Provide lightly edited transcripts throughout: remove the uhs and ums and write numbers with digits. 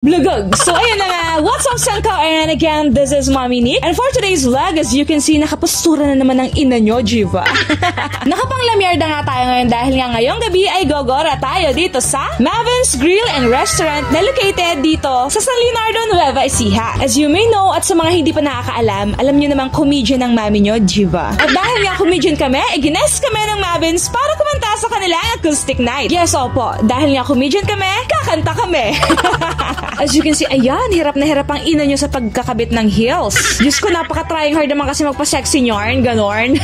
Blugog! So ayun na nga, what's up Sangkaw? And again, this is Mommy Nick. And for today's vlog, as you can see, nakapustura na naman ng ina nyo, Jiva. Nakapanglamyarda nga tayo ngayon dahil nga ngayong gabi ay gogora tayo dito sa Mavin's Grill and Restaurant na located dito sa San Leonardo, Nueva Ecija. As you may know, at sa mga hindi pa nakakaalam, alam nyo namang comedian ng mami nyo, Jiva. At dahil nga comedian kami, gines kami ng Mavin's para kumanta sa kanilang acoustic night. Yes, opo. Dahil nga comedian kami, kakanta kami. As you can see, ayan, hirap na hirap ang ina nyo sa pagkakabit ng heels. Diyos ko, napaka-trying hard naman kasi magpa-sexy yarn, ganon.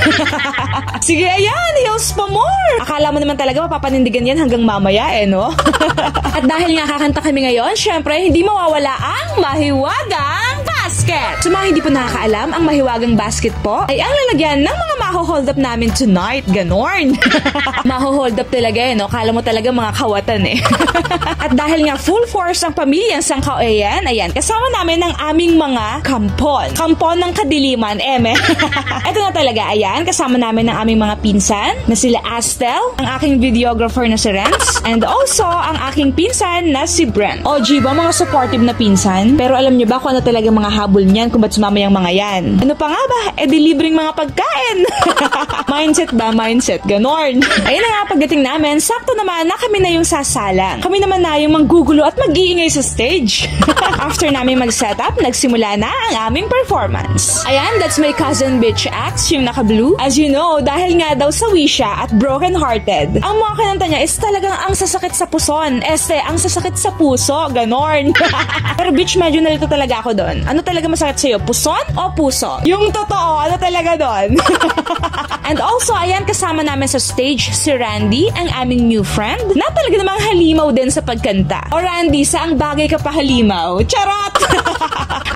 Sige, ayan, heels pa more. Akala mo naman talaga mapapanindigan yan hanggang mamaya, no? At dahil nga kakanta kami ngayon, syempre, hindi mawawala ang mahiwagang basket. Sa mga hindi po nakakaalam, ang mahiwagang basket po ay ang lalagyan ng mga maho-hold up namin tonight, ganon. Maho-hold up talaga, no? Kala mo talaga mga kawatan, eh. At dahil nga full force ang pamilyang Sangkaw, ayan, kasama namin ng aming mga kampon. Kampon ng kadiliman, eme. Ito na talaga, ayan, kasama namin ng aming mga pinsan na sila Astel, ang aking videographer na si Renz, and also ang aking pinsan na si Brent. O, Jiba, mga supportive na pinsan. Pero alam nyo ba kung ano talaga mga habol niyan kung ba't sumama yung mga yan? Ano pa nga ba? Di libreng mga pagkain. Mindset ba? Mindset. Ganon. Ayun na nga, pagdating namin, sakto naman na kami na yung sasalang. Kami naman na yung manggugulo at mag-iingay sa stage. After namin mag-setup, nagsimula na ang aming performance. Ayan, that's my cousin Bitch Axe, yung naka-blue. As you know, dahil nga daw sawi siya at broken-hearted, ang mga kananta niya is talagang ang sasakit sa puson. Ang sasakit sa puso. Ganon. Pero bitch, medyo nalito talaga ako doon. Ano talaga masakit sa'yo? Puson o puso? Yung totoo, ano talaga doon? And also, ayan, kasama namin sa stage si Randy, ang aming new friend, na talaga namang halimaw din sa pagkanta. O Randy, saang bagay ka pa halimaw? Charot!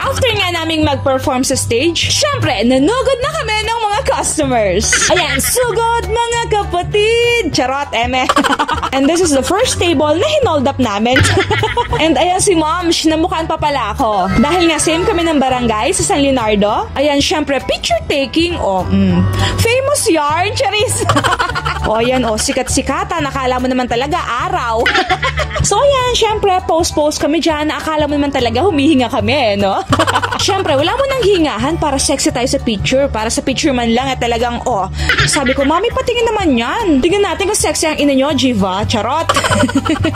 After nga naming mag-perform sa stage, syempre, nanugod na kami ng mga customers. Ayan, sugod mga kapatid! Charot, eme. And this is the first table na hinold up namin. And ayan si Mom, namukhaan pa pala ako. Dahil nga same kami ng barangay sa San Leonardo. Ayan, syempre, picture taking, famous yarn, charis. O yan, sikat-sikata, nakala mo naman talaga araw. So ayan, syempre, post kami dyan, nakakala mo naman talaga humihinga kami, no? Syempre, wala mo nang hingahan para sexy tayo sa picture. Para sa picture man lang, talagang, sabi ko, Mami, patingin naman yan. Tingnan natin kung sexy ang ina nyo, Jiva. Charot.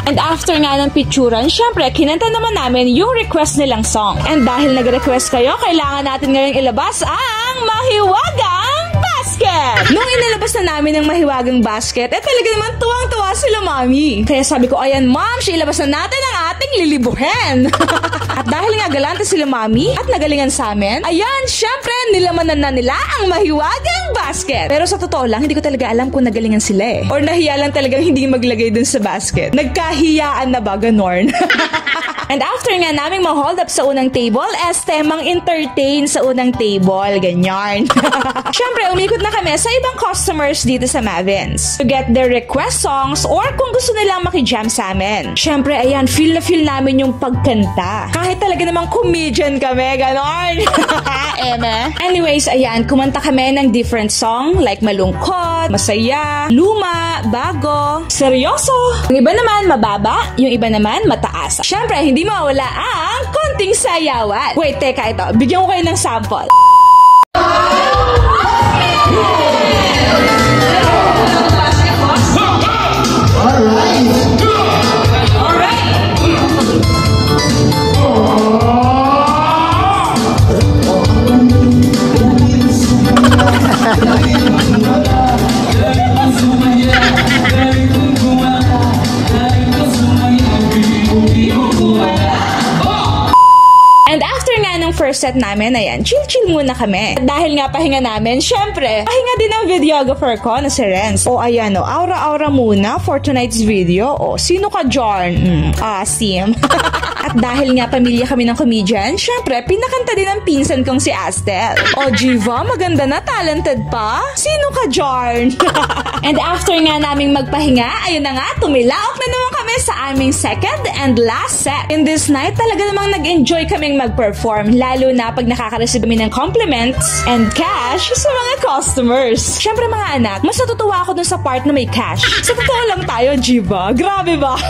And after nga ng picturean, syempre, kinanta naman namin yung request nilang song. And dahil nag-request kayo, kailangan natin ngayon ilabas ang mahiwagang basket. Nung inilabas na namin ang mahiwagang basket, talaga naman tuwang-tuwa sila, Mami. Kaya sabi ko, ayan, Mom, ilabas na natin ang ating lilibuhin. At dahil nga galante sila, Mami, at nagalingan sa amin, ayan, syempre, nilamanan na nila ang mahiwagang basket. Pero sa totoo lang, hindi ko talaga alam kung nagalingan sila, Or nahiya lang talagang hindi maglagay dun sa basket. Nagkahiyaan na ba, ganon? And after nga naming ma-hold up sa unang table, mang-entertain sa unang table, ganyan. Syempre, umikot na kami sa ibang customers dito sa Mavin's to get their request songs or kung gusto nilang makijam sa amin. Syempre, ayan, feel na feel namin yung pagkanta. Kahit talaga namang comedian kami, ganon. Eme. Anyways, ayan, kumanta kami ng different song like malungkot, masaya, luma, bago, seryoso. Yung iba naman mababa, yung iba naman mataas. Syempre, hindi mawala ang konting sayawan. Wait, teka, ito. Bigyan ko kayo ng sample. First set namin, ayan, chill muna kami. Dahil nga pahinga namin, syempre, pahinga din ang videographer ko na si Renz. Ayan, aura-aura muna for tonight's video. Sino ka, Jorn? Asim. At dahil nga pamilya kami ng comedian, syempre, pinakanta din ang pinsan kong si Astel. Jiva, maganda na, talented pa. Sino ka, Jorn? And after nga naming magpahinga, ayun na nga, tumilaok na naman kami sa aming second and last set. In this night, talaga namang nag-enjoy kaming mag-perform, lalo na pag nakaka-receive kami ng compliments and cash sa mga customers. Syempre mga anak, mas natutuwa ako dun sa part na may cash. Sa totoo lang tayo, Jiva. Grabe ba?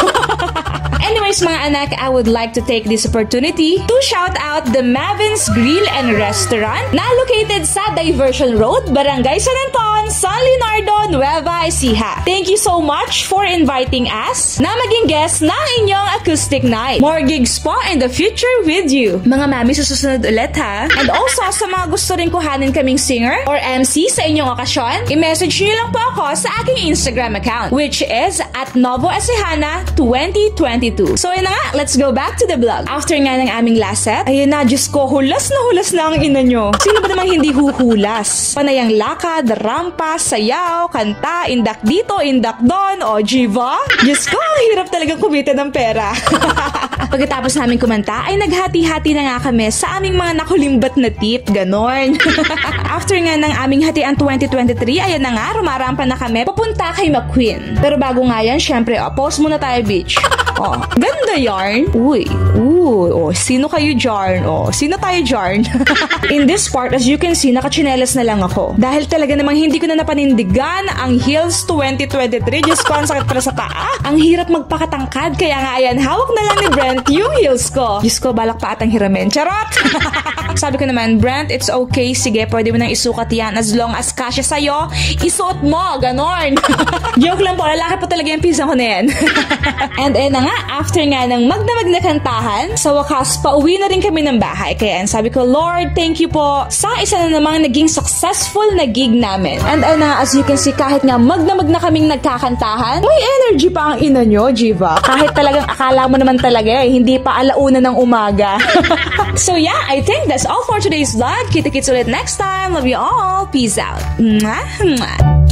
Anyways, mga anak, I would like to take this opportunity to shout out the Mavin's Grill and Restaurant na located sa Diversion Road, Barangay San Anton, San Leonardo, Nueva Ecija. Thank you so much for inviting us na maging guest ng inyong acoustic night. More gigs po in the future with you. Mga mami, susunod ulit ha. And also, sa mga gusto rin kuhanin kaming singer or MC sa inyong okasyon, i-message nyo lang po ako sa aking Instagram account, which is at NovoEcejana2022. So yun na nga, let's go back to the vlog. After nga ng aming last set, ayun na, Diyos ko, hulas na ang ina nyo. Sino ba namang hindi huhulas? Panayang lakad, rampa, sayaw, kanta, indak dito, indak doon, o Jiva? Diyos ko, ang hirap talagang kumita ng pera. Pagkatapos namin kumanta, ay naghati-hati na nga kami sa aming mga nakulimbat na tip, ganon. After nga ng aming hatian 2023, ayan na nga, rumarampa na kami, papunta kay McQueen. Pero bago nga yan, syempre, pause muna tayo, bitch. Oh, ganda yarn. Sino kayo Jarn? Sino tayo Jarn? In this part, as you can see, nakachinelas na lang ako. Dahil talaga namang hindi ko na napanindigan ang heels 2023. Diyos ko, ang sakit pala sa paa. Ang hirap magpakatangkad, kaya nga ayan, hawak na lang ni Brent yung heels ko. Diyos ko, balak pa atang hiramin. Charot! Sabi ko naman, Brent, it's okay. Sige, pwede mo nang isukat yan. As long as kasya sa'yo, isuot mo. Ganon. Joke lang po, lalaki pa talaga yung pisa ko na yan. And na nga, after nga ng magdamag na kantahan, sa wakas, pauwi na rin kami ng bahay. Kaya sabi ko, Lord, thank you po sa isa na namang naging successful na gig namin. And na nga, as you can see, kahit nga magdamag na kaming nagkakantahan, may energy pa ang ina nyo, Jiva. Kahit talagang akala mo naman talaga hindi pa alauna ng umaga. So yeah, I think that's all for today's vlog. Kita-kits ulit next time. Love you all. Peace out. Mwah, mwah.